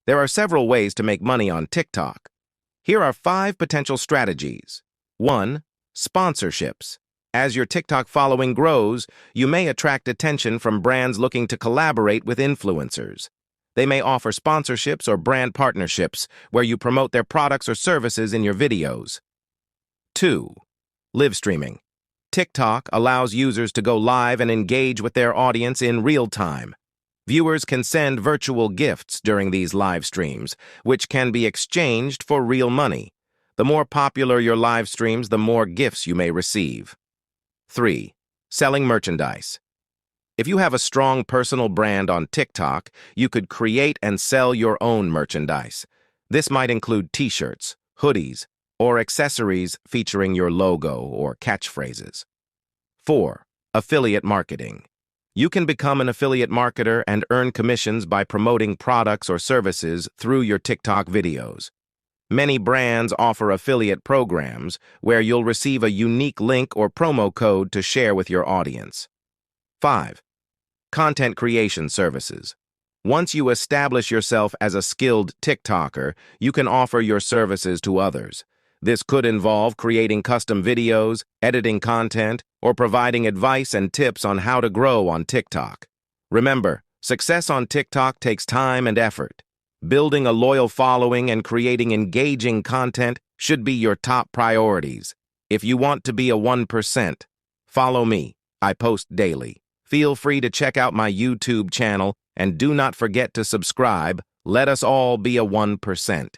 There are several ways to make money on TikTok. Here are 5 potential strategies. 1. Sponsorships. As your TikTok following grows, you may attract attention from brands looking to collaborate with influencers. They may offer sponsorships or brand partnerships where you promote their products or services in your videos. 2. Live streaming. TikTok allows users to go live and engage with their audience in real time. Viewers can send virtual gifts during these live streams, which can be exchanged for real money. The more popular your live streams, the more gifts you may receive. 3. Selling merchandise. If you have a strong personal brand on TikTok, you could create and sell your own merchandise. This might include t-shirts, hoodies, or accessories featuring your logo or catchphrases. 4. Affiliate marketing. You can become an affiliate marketer and earn commissions by promoting products or services through your TikTok videos. Many brands offer affiliate programs where you'll receive a unique link or promo code to share with your audience. 5. Content creation services. Once you establish yourself as a skilled TikToker, you can offer your services to others. This could involve creating custom videos, editing content, or providing advice and tips on how to grow on TikTok. Remember, success on TikTok takes time and effort. Building a loyal following and creating engaging content should be your top priorities. If you want to be a 1%, follow me. I post daily. Feel free to check out my YouTube channel and do not forget to subscribe. Let us all be a 1%.